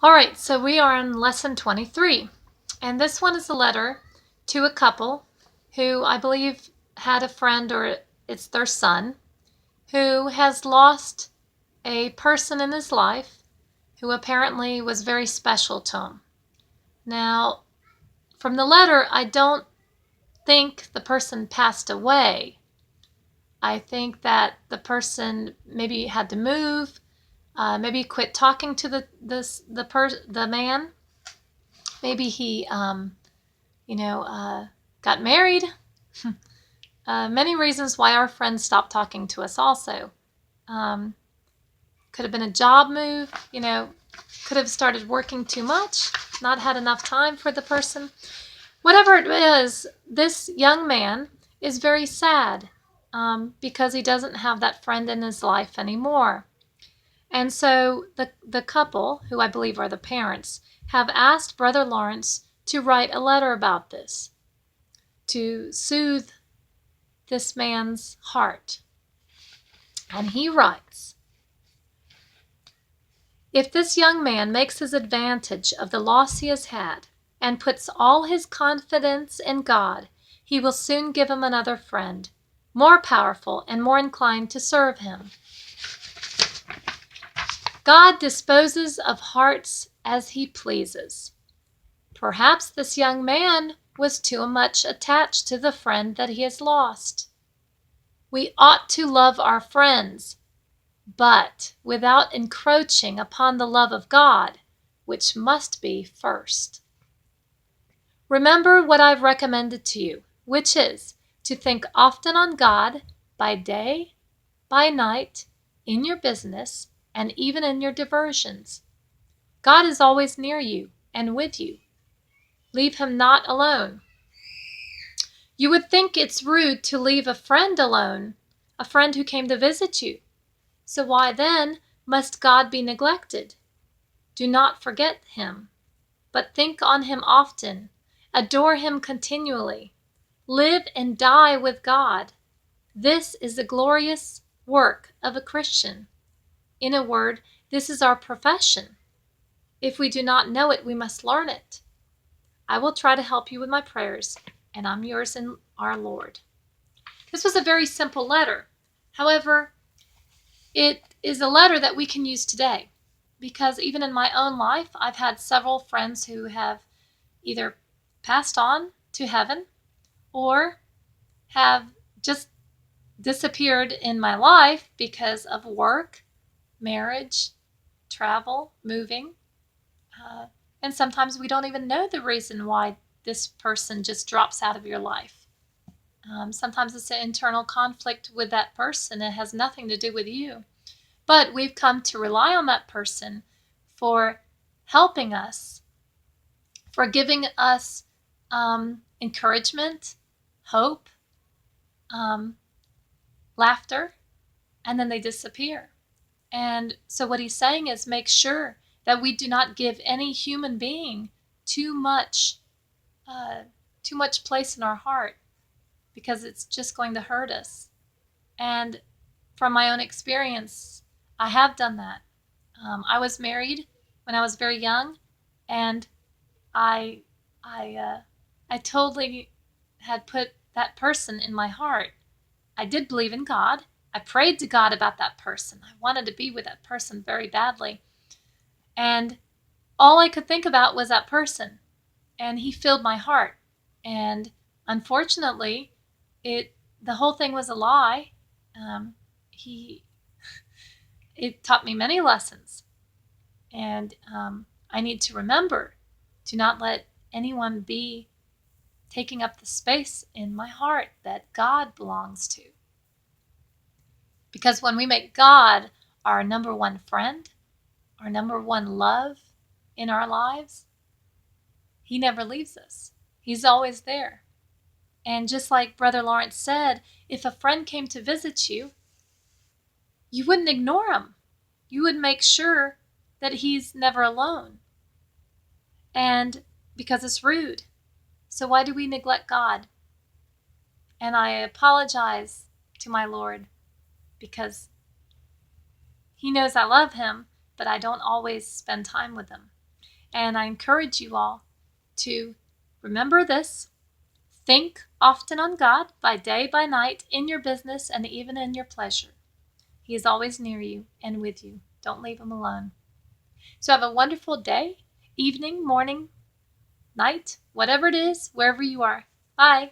All right, so we are on lesson 23, and this one is a letter to a couple who I believe had a friend, or it's their son, who has lost a person in his life who apparently was very special to him. Now, from the letter, I don't think the person passed away. I think that the person maybe had to move, maybe quit talking to the man. Maybe he got married. Many reasons why our friends stopped talking to us also. Um, could have been a job move, could have started working too much, not had enough time for the person. Whatever it is, this young man is very sad because he doesn't have that friend in his life anymore. And so the couple, who I believe are the parents, have asked Brother Lawrence to write a letter about this, to soothe this man's heart. And he writes, "If this young man makes his advantage of the loss he has had, and puts all his confidence in God, he will soon give him another friend, more powerful and more inclined to serve him. God disposes of hearts as he pleases. Perhaps this young man was too much attached to the friend that he has lost. We ought to love our friends, but without encroaching upon the love of God, which must be first. Remember what I've recommended to you, which is to think often on God by day, by night, in your business, and even in your diversions. God is always near you and with you. Leave him not alone. You would think it's rude to leave a friend alone, a friend who came to visit you. So why then must God be neglected? Do not forget him, but think on him often. Adore him continually. Live and die with God. This is the glorious work of a Christian. In a word, this is our profession. If we do not know it, we must learn it. I will try to help you with my prayers, and I'm yours in our Lord." This was a very simple letter. However, it is a letter that we can use today, because even in my own life, I've had several friends who have either passed on to heaven or have just disappeared in my life because of work, marriage, travel, moving. And sometimes we don't even know the reason why this person just drops out of your life. Sometimes it's an internal conflict with that person. It has nothing to do with you. But we've come to rely on that person for helping us, for giving us encouragement, hope, laughter, and then they disappear. And so what he's saying is, make sure that we do not give any human being too much place in our heart, because it's just going to hurt us. And from my own experience, I have done that. I was married when I was very young, and I totally had put that person in my heart. I did believe in God. I prayed to God about that person. I wanted to be with that person very badly. And all I could think about was that person. And he filled my heart. And unfortunately, the whole thing was a lie. It taught me many lessons. And I need to remember to not let anyone be taking up the space in my heart that God belongs to. Because when we make God our number one friend, our number one love in our lives, he never leaves us. He's always there. And just like Brother Lawrence said, if a friend came to visit you, you wouldn't ignore him. You would make sure that he's never alone. And because it's rude. So why do we neglect God? And I apologize to my Lord, because he knows I love him, but I don't always spend time with him. And I encourage you all to remember this. Think often on God by day, by night, in your business, and even in your pleasure. He is always near you and with you. Don't leave him alone. So have a wonderful day, evening, morning, night, whatever it is, wherever you are. Bye.